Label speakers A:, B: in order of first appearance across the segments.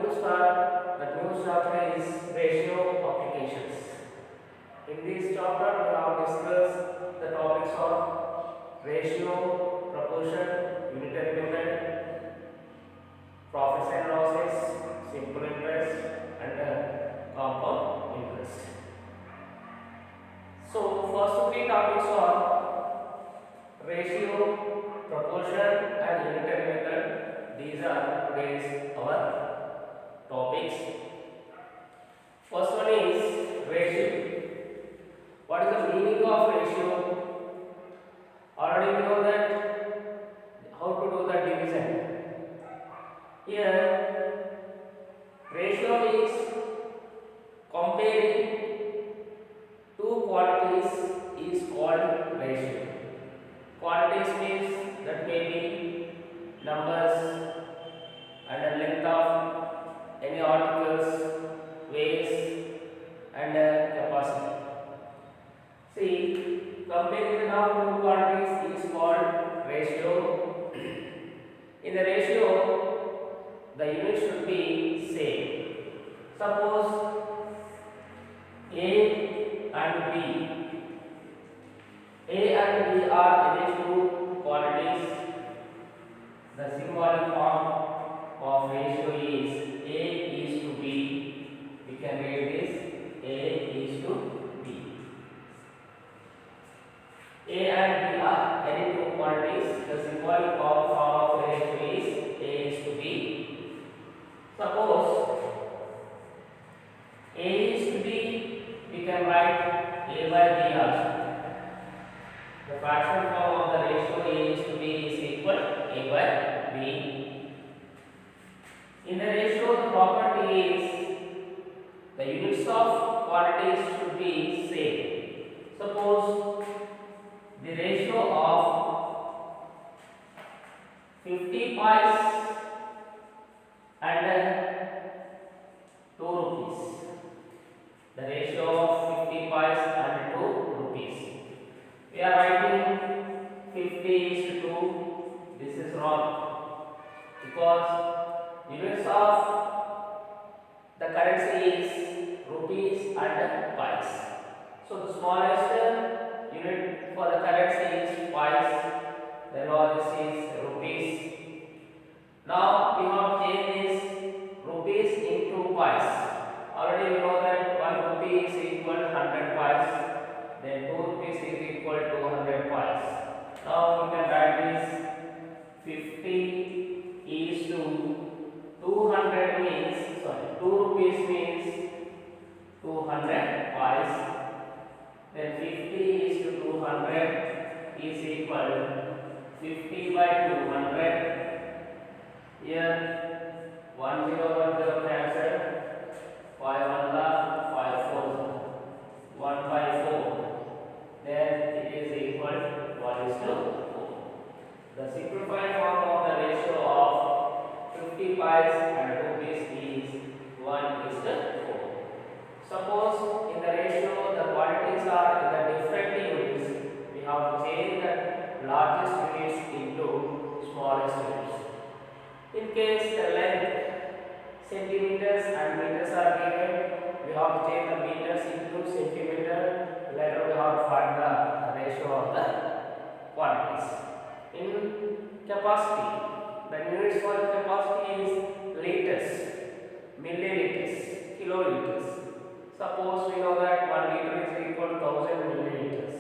A: to start, the new chapter is ratio applications. In this chapter, we have discussed the topics of ratio, proportion, unitary method, profits and losses, simple interest, and compound interest. So, first three topics are ratio, proportion, and unitary method. These are today's our topics. First one is ratio. What is the meaning of ratio? Already we know that how to do the division. Here, ratio is comparing two quantities is called ratio. Quantities means that may be numbers and the length of any articles, weights and capacity. See, comparison of two quantities is called ratio. In the ratio, the unit should be same. Suppose A and B. A and B are these two quantities. The symbolic form of ratio is A is to B. We can read this A is to B. A and B are any two quantities. The symbolic form of ratio is A is to B. Suppose A is to B, we can write A by B also. The fraction form of the ratio A is to B is equal A by B. In the ratio, the property is the units of quantities should be same. Suppose the ratio of 50 pies and 2 rupees. The ratio of 50 pies and 2 rupees. We are writing 50 is to 2. This is wrong because units of the currency is rupees and pies. So the smallest unit for the currency is pies, the largest is rupees. Now we have changed this rupees into pies. Already we know that 1 rupee is equal to 100 pies. Then 2 rupees is equal to 100 pies. Now we can write this 50 is to 200 means, 2 rupees means 200 pies. Then 50 is to 200 is equal 50 by 200. Here 1 0 1 0 cancel. 5 1 5 4 1 by 4. Then it is equal 1 is to 4. The simplified form of the ratio of 50 pies and rupees is 1 is to 4. Suppose in the ratio the quantities are in the different units, we have to change the largest units into smallest units. In case the length centimeters and meters are given, we have to change the meters into centimeter. Later we have to find the ratio of the quantities. In capacity, the units for the capacity is liters, milliliters, kiloliters. Suppose we know that 1 liter is equal to 1000 milliliters.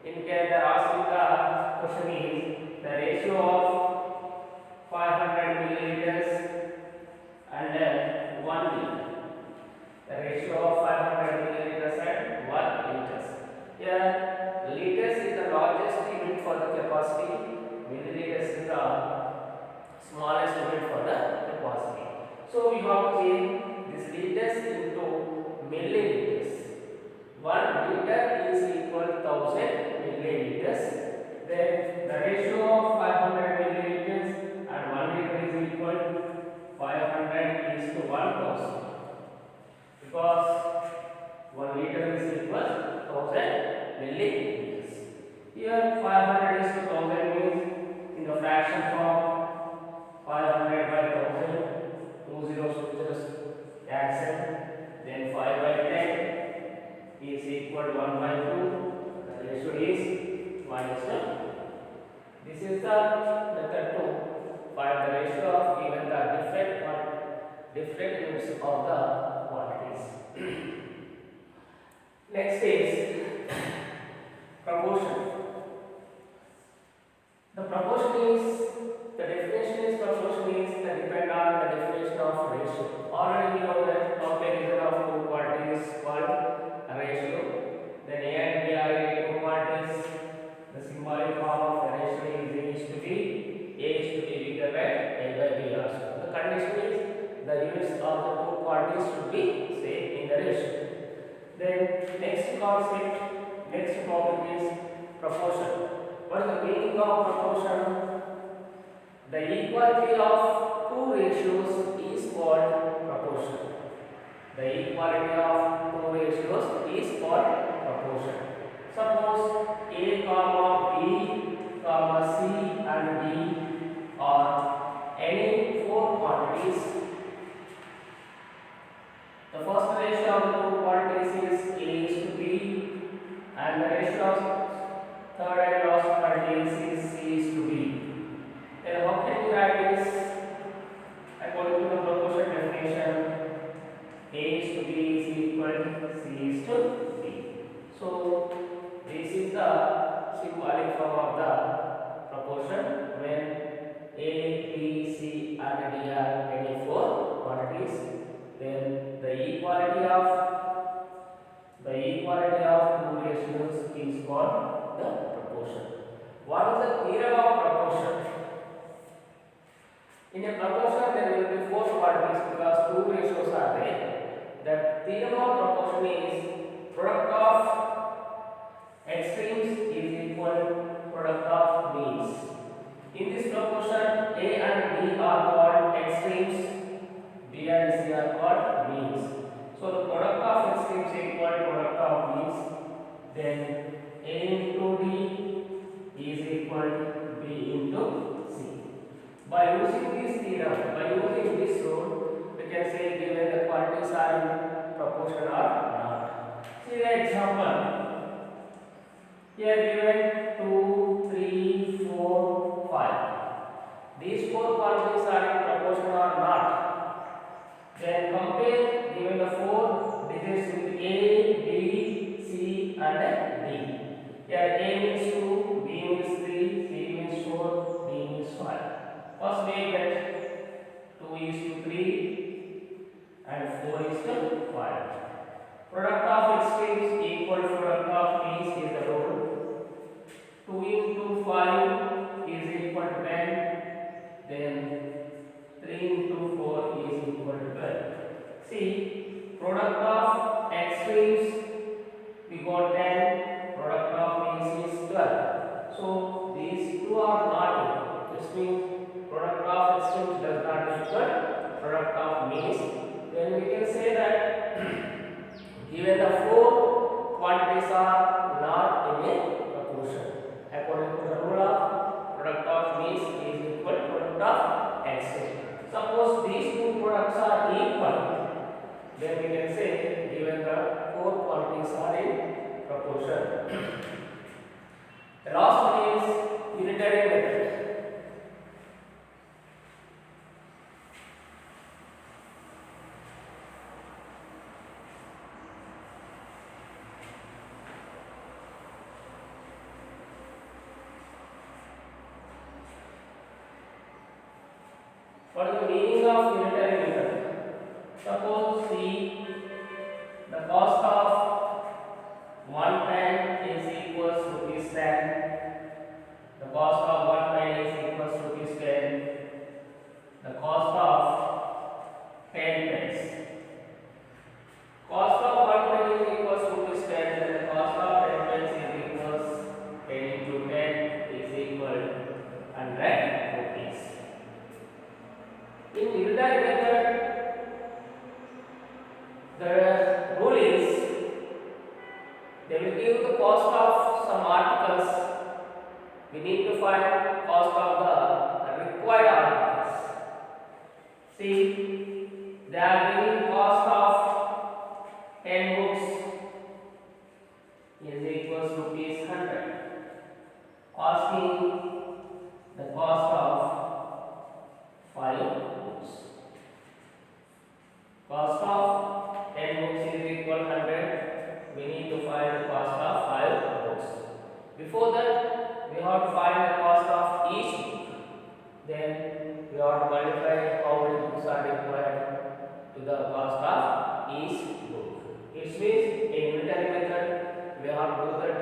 A: In case they are asking the question is the ratio of 500 milliliters and 1 liter. The ratio of 500 milliliters and 1 liters. Here, liters is the largest unit for the capacity. Milliliters is the smallest unit for the capacity. So we have to change this liters into milliliters. 1 liter is equal to 1000 milliliters. Then the ratio of 500 milliliters and 1 liter is equal to 500 is to 1000 because 1 liter is equal to 1000 milliliters. Here 500 is to 1000 means in the fraction form 500 by 1000, 2 zeros of the quantities. Next is proportion. The proportion is, the definition is proportion is the depend on the definition of ratio. Already we know that comparison of two quantities called a ratio. Then A and B are two quantities. The symbolic form of the ratio is A is to B bigger than A by B also. The condition is the units of the two quantities should be same in the ratio. Then next concept, next topic is proportion. What is the meaning of proportion? The equality of two ratios is called proportion. The equality of two ratios is called proportion. Suppose A comma B comma C and D are any four quantities. The first ratio of the two quantities is A is to B, and the ratio of third and last quantities is C is to B. Then how can we write this? According to the proportion definition, A is to B is equal to C is to B. So this is the symbolic form of the proportion when A, B, C and D are any four quantities. Then the equality of two ratios is called the proportion. What is the theorem of proportion? In a proportion there will be four quantities because two ratios are there. The theorem of proportion is product of extremes is equal to product of means. In this proportion A and B are called extremes, B and C are called means. So the product of extremes is equal to product of means. Then A into D is equal to B into C. By using this theorem, by using this rule, we can say given the quantities are in proportion or not. See the example. Here given 2, 3, 4, 5. These four quantities are in proportion or not. Then compare given the four digits with A, B, C and D. Here A means 2, B means 3, C means 4, D means 5. First we get 2 is to 3 and 4 is to 5. Product of extremes equal to product of means is the rule. 2 into 5 is equal to 10. Then 3 into 4 is equal to 12. See, product of extremes we got 10. Product of means is 12. So these two are not equal. This means product of extremes does not equal product of means. Then we can say that given the four quantities are not in a proportion. According to the rule of product of means is equal to product of extremes. Suppose these two products are equal, then we can say given the four quantities are in proportion. The last one is unitary method. What is the meaning of unitary method? Suppose see the cost of one pen is equals to rupees 10. The cost of one pen is equals to rupees 10. The cost of 10 pens. Cost of one pen is equals to rupees 10. Then the cost of 10 pens is equals 10 into 10 is equal to 100 rupees. In unitary method, the rule is they will give the cost of some articles. We need to find cost of the required articles. See, they are giving cost of 10 books is equals to rupees 100. Asking the cost of 5 books. Cost Before that, we have to find the cost of each book. Then we have to multiply how many books are required to the cost of each book. It means in unitary method we have to do that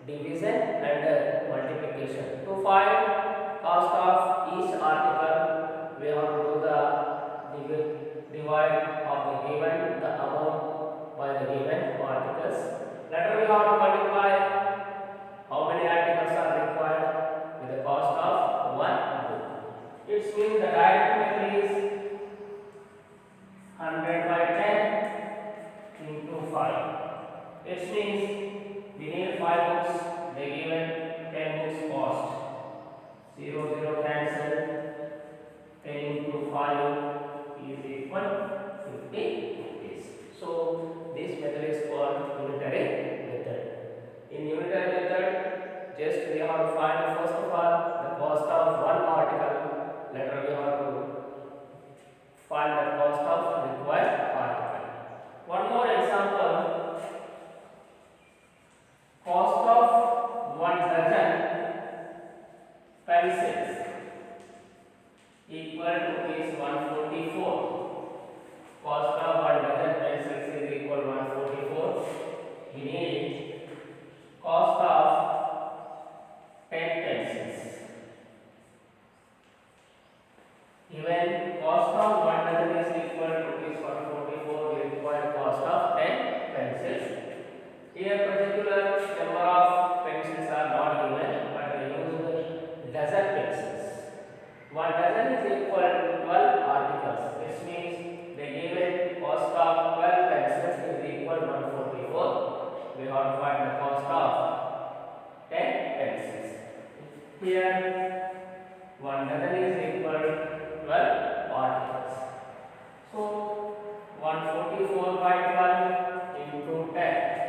A: division and multiplication. To find cost of each article, we have to do the divide of the given the amount by the given articles. Later we have to multiply how many articles are required with the cost of one book. It means the direct method is 100 by 10 into 5. It means we need 5 books, they given 10 books cost. 0 cancel, 10 into 5 is equal 50 rupees. So this method is called unitary method. In unitary method, just we have to find first of all the cost of one article. Later we have to find the cost of required article. One more example. Cost of 1 dozen pencils equal to is 144. Cost of 1 dozen pencils is equal to 144. We need cost of 10 pencils. Given cost of 1 dozen is equal to is 144, we require cost of 10 pencils. Here particular number of pencils are not given, but we use dozen pencils. 1 dozen is equal to 12 articles. This means the given cost of 12 pencils is equal to 144. We have to find the cost of 10 pencils. Here 1 dozen is equal to 12 articles. So 144 by 12 into 10.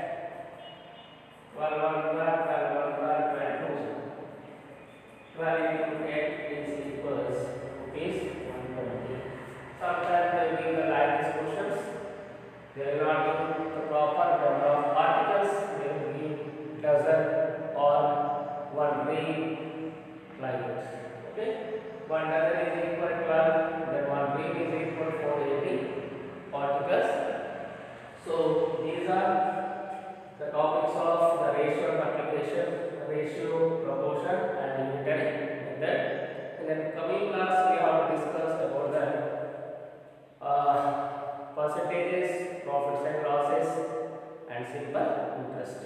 A: 12 into 8 is equals rupees 120. Sometimes they give the like these questions. They will not give the proper number of articles. They will give dozen or one ring like this. Okay. 1 dozen is equal to 12. Then one ring is equal to 480 articles. So these are the topics of the ratio multiplication, ratio, proportion, and unitary method. And then coming class we have to discuss about the percentages, profits and losses, and simple interest.